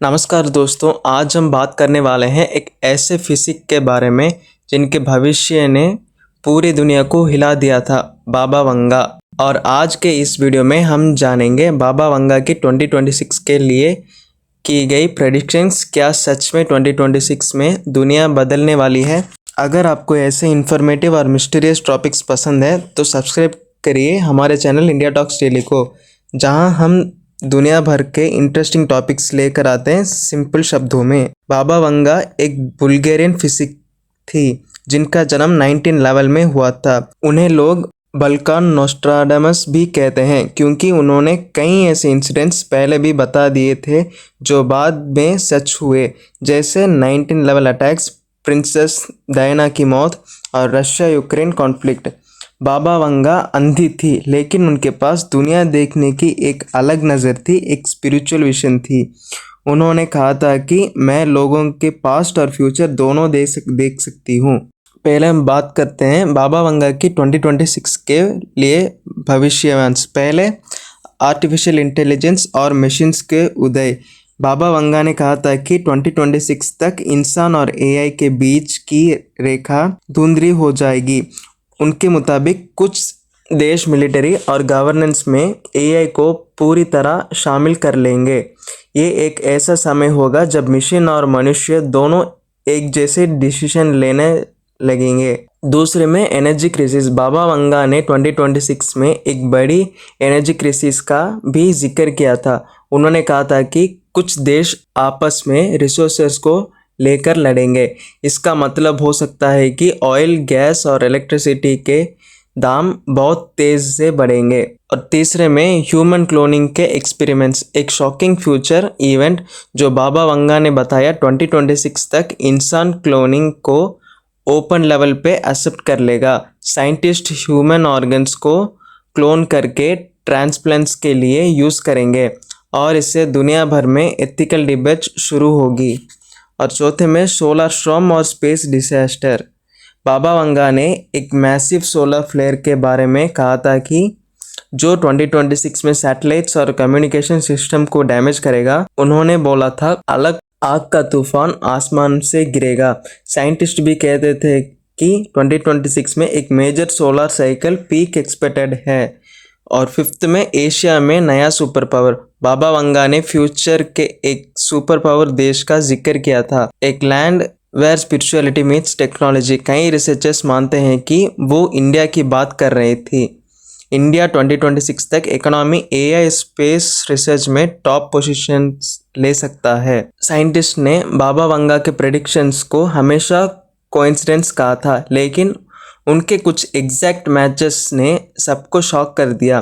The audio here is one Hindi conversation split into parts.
नमस्कार दोस्तों, आज हम बात करने वाले हैं एक ऐसे फिजिक के बारे में जिनके भविष्य ने पूरी दुनिया को हिला दिया था, बाबा वंगा। और आज के इस वीडियो में हम जानेंगे बाबा वंगा की 2026 के लिए की गई प्रेडिक्शंस क्या सच में 2026 में दुनिया बदलने वाली है। अगर आपको ऐसे इन्फॉर्मेटिव और मिस्टीरियस टॉपिक्स पसंद है तो सब्सक्राइब करिए हमारे चैनल इंडिया टॉक्स डेली को, जहां हम दुनिया भर के इंटरेस्टिंग टॉपिक्स लेकर आते हैं सिंपल शब्दों में। बाबा वंगा एक बुल्गेरियन फिजिक थी जिनका जन्म 1911 में हुआ था। उन्हें लोग बल्कान नोस्ट्राडामस भी कहते हैं क्योंकि उन्होंने कई ऐसे इंसिडेंट्स पहले भी बता दिए थे जो बाद में सच हुए, जैसे 1911 अटैक्स, प्रिंसेस डायना की मौत और रशिया यूक्रेन कॉन्फ्लिक्ट। बाबा वंगा अंधी थी लेकिन उनके पास दुनिया देखने की एक अलग नज़र थी, एक स्पिरिचुअल विजन थी। उन्होंने कहा था कि मैं लोगों के पास्ट और फ्यूचर दोनों देख सकती हूँ। पहले हम बात करते हैं बाबा वंगा की 2026 के लिए भविष्यवाणी। पहले आर्टिफिशियल इंटेलिजेंस और मशीन्स के उदय। बाबा वंगा ने कहा था कि 2026 तक इंसान और एआई के बीच की रेखा धुंधली हो जाएगी। उनके मुताबिक कुछ देश मिलिट्री और गवर्नेंस में एआई को पूरी तरह शामिल कर लेंगे। ये एक ऐसा समय होगा जब मशीन और मनुष्य दोनों एक जैसे डिसीजन लेने लगेंगे। दूसरे में एनर्जी क्राइसिस। बाबा वंगा ने 2026 में एक बड़ी एनर्जी क्राइसिस का भी जिक्र किया था। उन्होंने कहा था कि कुछ देश आपस में रिसोर्सेस को लेकर लड़ेंगे। इसका मतलब हो सकता है कि ऑयल, गैस और इलेक्ट्रिसिटी के दाम बहुत तेज से बढ़ेंगे। और तीसरे में ह्यूमन क्लोनिंग के एक्सपेरिमेंट्स, एक शॉकिंग फ्यूचर इवेंट जो बाबा वंगा ने बताया 2026 तक इंसान क्लोनिंग को ओपन लेवल पे एक्सेप्ट कर लेगा। साइंटिस्ट ह्यूमन ऑर्गन्स को क्लोन करके ट्रांसप्लांट्स के लिए यूज़ करेंगे और इससे दुनिया भर में एथिकल डिबेट शुरू होगी। और चौथे में सोलर स्टॉर्म और स्पेस डिजास्टर। बाबा वंगा ने एक मैसिव सोलर फ्लेयर के बारे में कहा था कि जो 2026 में सैटेलाइट्स और कम्युनिकेशन सिस्टम को डैमेज करेगा। उन्होंने बोला था अलग आग का तूफान आसमान से गिरेगा। साइंटिस्ट भी कहते थे कि 2026 में एक major solar cycle peak expected है। और फिफ्थ में एशिया में नया सुपर पावर। बाबा वंगा ने फ्यूचर के एक सुपर पावर देश का जिक्र किया था, एक land where spirituality meets technology. कई रिसर्चर्स मानते हैं कि वो इंडिया की बात कर रही थी। इंडिया 2026 तक इकोनॉमी, एआई, स्पेस रिसर्च में टॉप पोजीशन ले सकता है। साइंटिस्ट ने बाबा वंगा के प्रेडिक्शंस को हमेशा कोइंसिडेंस कहा था, लेकिन उनके कुछ एग्जैक्ट मैचेस ने सबको शॉक कर दिया।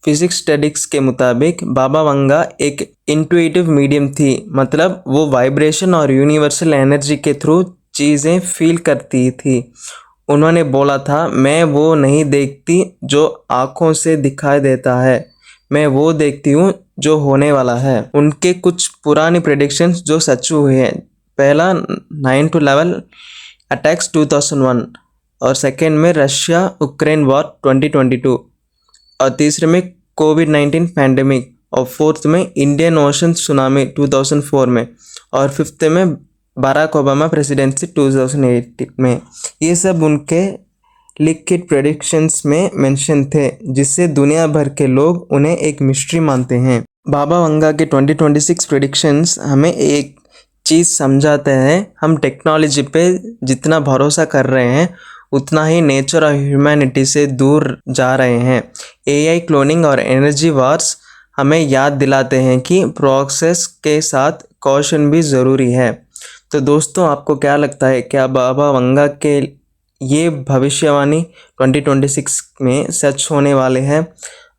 फिजिक्स स्टडीज के मुताबिक बाबा वंगा एक इंट्यूटिव मीडियम थी, मतलब वो वाइब्रेशन और यूनिवर्सल एनर्जी के थ्रू चीज़ें फील करती थी। उन्होंने बोला था, मैं वो नहीं देखती जो आँखों से दिखाई देता है, मैं वो देखती हूँ जो होने वाला है। उनके कुछ पुरानी प्रेडिक्शंस जो सच हुए हैं। पहला 9/11 अटैक्स 2001, और सेकेंड में रशिया यूक्रेन वॉर 2022, और तीसरे में कोविड-19 पैंडेमिक, और फोर्थ में इंडियन ओशन सुनामी 2004 में, और फिफ्थ में बराक ओबामा प्रेसिडेंसी 2008 में। ये सब उनके लिखित प्रेडिक्शंस में मेंशन थे, जिससे दुनिया भर के लोग उन्हें एक मिस्ट्री मानते हैं। बाबा वंगा के 2026 प्रेडिक्शंस हमें एक चीज़ समझाते हैं, हम टेक्नोलॉजी पे जितना भरोसा कर रहे हैं उतना ही नेचर और ह्यूमैनिटी से दूर जा रहे हैं। एआई, क्लोनिंग और एनर्जी वार्स हमें याद दिलाते हैं कि प्रोसेस के साथ कॉशन भी ज़रूरी है। तो दोस्तों, आपको क्या लगता है, क्या बाबा वंगा के ये भविष्यवाणी 2026 में सच होने वाले हैं?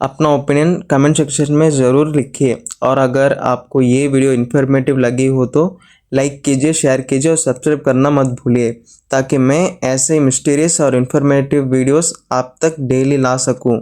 अपना ओपिनियन कमेंट सेक्शन में ज़रूर लिखिए। और अगर आपको ये वीडियो इन्फॉर्मेटिव लगी हो तो लाइक कीजिए, शेयर कीजिए और सब्सक्राइब करना मत भूलिए, ताकि मैं ऐसे मिस्टीरियस और इन्फॉर्मेटिव वीडियोस आप तक डेली ला सकूं।